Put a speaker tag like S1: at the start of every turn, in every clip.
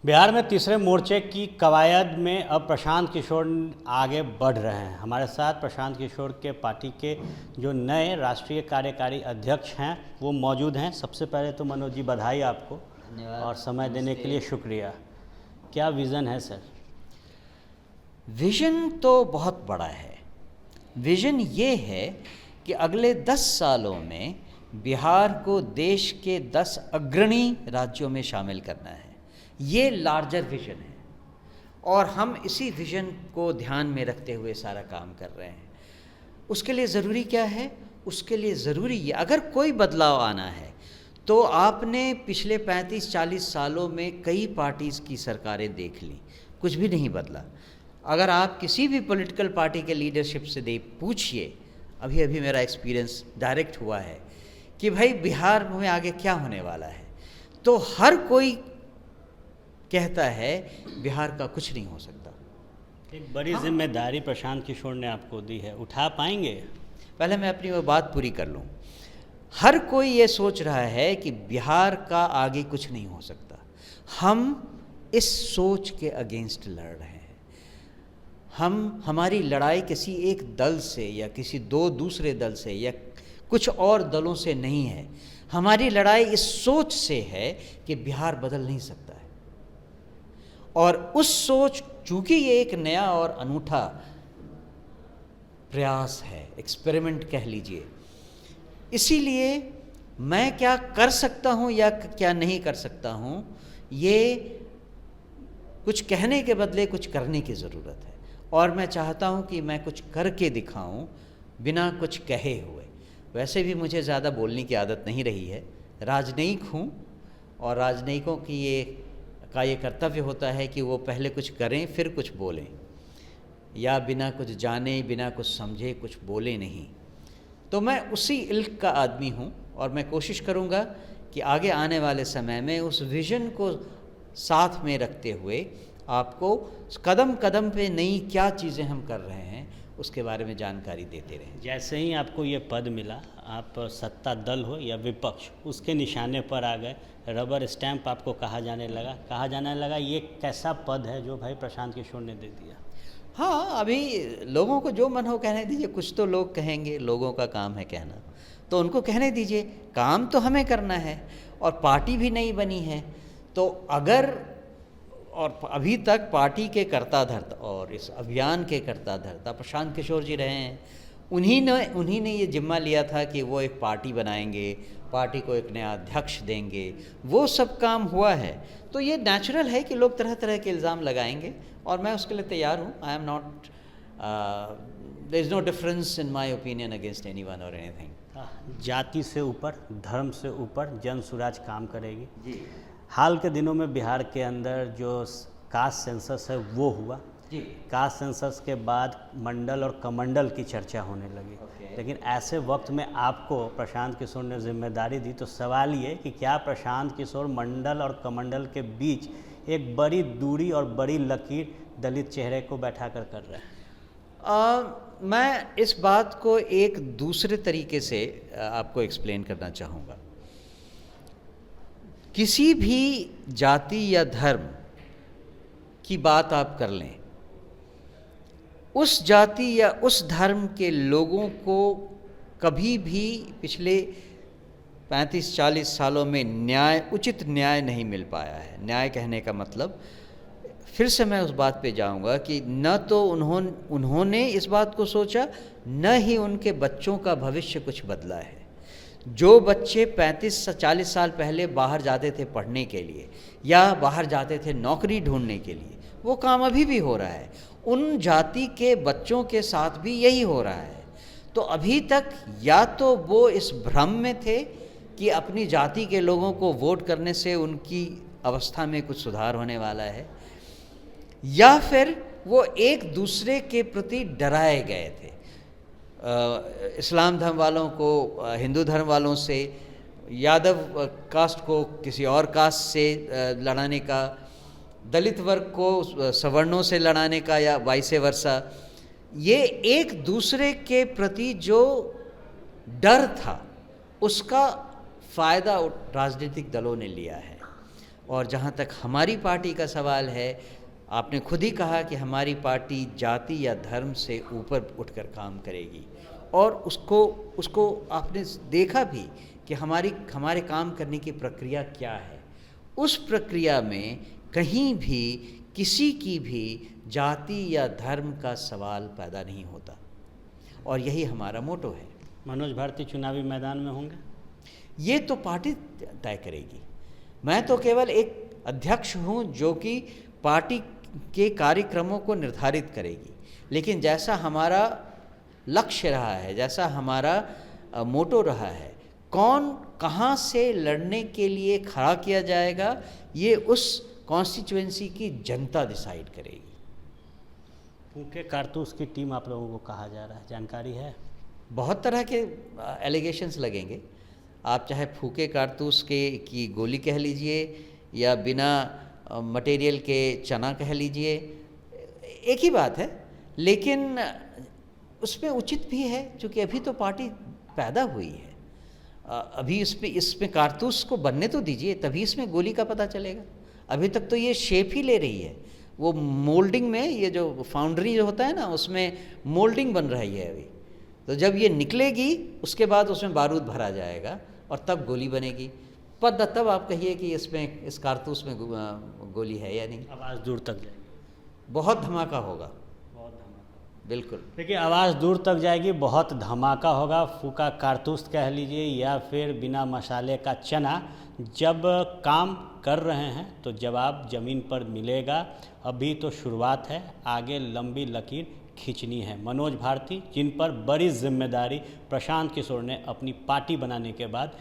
S1: बिहार में तीसरे मोर्चे की कवायद में अब प्रशांत किशोर आगे बढ़ रहे हैं। हमारे साथ प्रशांत किशोर के पार्टी के जो नए राष्ट्रीय कार्यकारी अध्यक्ष हैं वो मौजूद हैं। सबसे पहले तो मनोज जी बधाई आपको,
S2: धन्यवाद
S1: और समय देने के लिए शुक्रिया। क्या विज़न है सर?
S2: विजन तो बहुत बड़ा है। विजन ये है कि अगले 10 सालों में बिहार को देश के 10 अग्रणी राज्यों में शामिल करना है। ये लार्जर विजन है और हम इसी विजन को ध्यान में रखते हुए सारा काम कर रहे हैं। उसके लिए ज़रूरी क्या है? उसके लिए ज़रूरी ये, अगर कोई बदलाव आना है तो आपने पिछले 35-40 सालों में कई पार्टीज़ की सरकारें देख ली, कुछ भी नहीं बदला। अगर आप किसी भी पॉलिटिकल पार्टी के लीडरशिप से पूछिए, अभी अभी मेरा एक्सपीरियंस डायरेक्ट हुआ है कि भाई बिहार में आगे क्या होने वाला है, तो हर कोई कहता है बिहार का कुछ नहीं हो सकता।
S1: एक बड़ी जिम्मेदारी प्रशांत किशोर ने आपको दी है, उठा पाएंगे?
S2: पहले मैं अपनी वो बात पूरी कर लूँ। हर कोई ये सोच रहा है कि बिहार का आगे कुछ नहीं हो सकता। हम इस सोच के अगेंस्ट लड़ रहे हैं। हमारी लड़ाई किसी एक दल से या किसी दो दूसरे दल से या कुछ और दलों से नहीं है। हमारी लड़ाई इस सोच से है कि बिहार बदल नहीं सकता है। और उस सोच, चूंकि ये एक नया और अनूठा प्रयास है, एक्सपेरिमेंट कह लीजिए, इसीलिए मैं क्या कर सकता हूँ या क्या नहीं कर सकता हूँ, ये कुछ कहने के बदले कुछ करने की ज़रूरत है। और मैं चाहता हूँ कि मैं कुछ करके दिखाऊँ बिना कुछ कहे हुए। वैसे भी मुझे ज़्यादा बोलने की आदत नहीं रही है, राजनयिक हूँ, और राजनयिकों की ये कर्तव्य होता है कि वो पहले कुछ करें फिर कुछ बोलें, या बिना कुछ जाने बिना कुछ समझे कुछ बोले नहीं। तो मैं उसी इल्क का आदमी हूँ और मैं कोशिश करूँगा कि आगे आने वाले समय में उस विज़न को साथ में रखते हुए आपको कदम कदम पे नई क्या चीज़ें हम कर रहे हैं उसके बारे में जानकारी देते रहें।
S1: जैसे ही आपको ये पद मिला, आप सत्ता दल हो या विपक्ष, उसके निशाने पर आ गए, रबर स्टैंप आपको कहा जाने लगा ये कैसा पद है जो भाई प्रशांत किशोर ने दे दिया?
S2: हाँ, अभी लोगों को जो मन हो कहने दीजिए। कुछ तो लोग कहेंगे, लोगों का काम है कहना, तो उनको कहने दीजिए। काम तो हमें करना है और पार्टी भी नहीं बनी है, तो अगर, और अभी तक पार्टी के कर्ता धर्ता और इस अभियान के कर्ता धर्ता प्रशांत किशोर जी रहे हैं। उन्हीं ने ये जिम्मा लिया था कि वो एक पार्टी बनाएंगे, पार्टी को एक नया अध्यक्ष देंगे, वो सब काम हुआ है। तो ये नेचुरल है कि लोग तरह तरह के इल्ज़ाम लगाएंगे और मैं उसके लिए तैयार हूँ। I am not, there is no difference in my opinion against anyone और एनीथिंग।
S1: जाति से ऊपर, धर्म से ऊपर जन सुराज काम करेगी
S2: जी।
S1: हाल के दिनों में बिहार के अंदर जो कास्ट सेंसस है वो हुआ
S2: जी।
S1: कास्ट सेंसस के बाद मंडल और कमंडल की चर्चा होने लगी। लेकिन ऐसे वक्त में आपको प्रशांत किशोर ने जिम्मेदारी दी, तो सवाल ये कि क्या प्रशांत किशोर मंडल और कमंडल के बीच एक बड़ी दूरी और बड़ी लकीर दलित चेहरे को बैठाकर कर रहे हैं?
S2: मैं इस बात को एक दूसरे तरीके से आपको एक्सप्लेन करना चाहूँगा। किसी भी जाति या धर्म की बात आप कर लें, उस जाति या उस धर्म के लोगों को कभी भी पिछले 35-40 सालों में उचित न्याय नहीं मिल पाया है। न्याय कहने का मतलब, फिर से मैं उस बात पे जाऊंगा कि न तो उन्होंने इस बात को सोचा, न ही उनके बच्चों का भविष्य कुछ बदला है। जो बच्चे 35-40 साल पहले बाहर जाते थे पढ़ने के लिए या बाहर जाते थे नौकरी ढूंढने के लिए, वो काम अभी भी हो रहा है। उन जाति के बच्चों के साथ भी यही हो रहा है। तो अभी तक या तो वो इस भ्रम में थे कि अपनी जाति के लोगों को वोट करने से उनकी अवस्था में कुछ सुधार होने वाला है, या फिर वो एक दूसरे के प्रति डराए गए थे। इस्लाम धर्म वालों को हिंदू धर्म वालों से, यादव कास्ट को किसी और कास्ट से लड़ाने का, दलित वर्ग को सवर्णों से लड़ाने का, या वाइस वर्सा। ये एक दूसरे के प्रति जो डर था उसका फ़ायदा राजनीतिक दलों ने लिया है। और जहाँ तक हमारी पार्टी का सवाल है, आपने खुद ही कहा कि हमारी पार्टी जाति या धर्म से ऊपर उठकर काम करेगी, और उसको आपने देखा भी कि हमारे काम करने की प्रक्रिया क्या है। उस प्रक्रिया में कहीं भी किसी की भी जाति या धर्म का सवाल पैदा नहीं होता, और यही हमारा मोटो है।
S1: मनोज भारती चुनावी मैदान में होंगे?
S2: ये तो पार्टी तय करेगी। मैं तो केवल एक अध्यक्ष हूँ जो कि पार्टी के कार्यक्रमों को निर्धारित करेगी, लेकिन जैसा हमारा लक्ष्य रहा है, जैसा हमारा मोटो रहा है, कौन कहाँ से लड़ने के लिए खड़ा किया जाएगा, ये उस कॉन्स्टिट्यूएंसी की जनता डिसाइड करेगी।
S1: फूके कारतूस की टीम आप लोगों को कहा जा रहा है, जानकारी है?
S2: बहुत तरह के एलिगेशंस लगेंगे। आप चाहे फूके कारतूस की गोली कह लीजिए या बिना मटेरियल के चना कह लीजिए, एक ही बात है, लेकिन उसमें उचित भी है, क्योंकि अभी तो पार्टी पैदा हुई है। अभी इसमें कारतूस को बनने तो दीजिए, तभी इसमें गोली का पता चलेगा। अभी तक तो ये शेप ही ले रही है। वो मोल्डिंग में, ये जो फाउंड्री जो होता है ना, उसमें मोल्डिंग बन रही है अभी। तो जब ये निकलेगी उसके बाद उसमें बारूद भरा जाएगा और तब गोली बनेगी। तब आप कहिए कि इस कारतूस में गोली है या नहीं।
S1: आवाज़ दूर तक जाएगी,
S2: बहुत धमाका होगा,
S1: बहुत धमाका।
S2: बिल्कुल।
S1: देखिए, आवाज़ दूर तक जाएगी, बहुत धमाका होगा। फूका कारतूस कह लीजिए या फिर बिना मसाले का चना, जब काम कर रहे हैं तो जवाब ज़मीन पर मिलेगा। अभी तो शुरुआत है, आगे लंबी लकीर खींचनी है। मनोज भारती, जिन पर बड़ी जिम्मेदारी प्रशांत किशोर ने अपनी पार्टी बनाने के बाद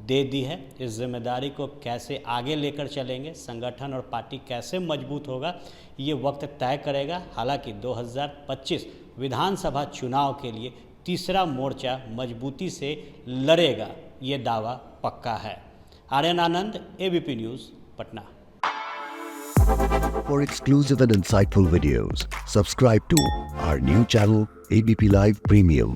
S1: दे दी है, इस जिम्मेदारी को कैसे आगे लेकर चलेंगे, संगठन और पार्टी कैसे मजबूत होगा, ये वक्त तय करेगा। हालांकि 2025 विधानसभा चुनाव के लिए तीसरा मोर्चा मजबूती से लड़ेगा, ये दावा पक्का है। आर्यन आनंद, ABP news, Patna.
S3: For exclusive and insightful videos, subscribe to our new channel ABP Live Premium.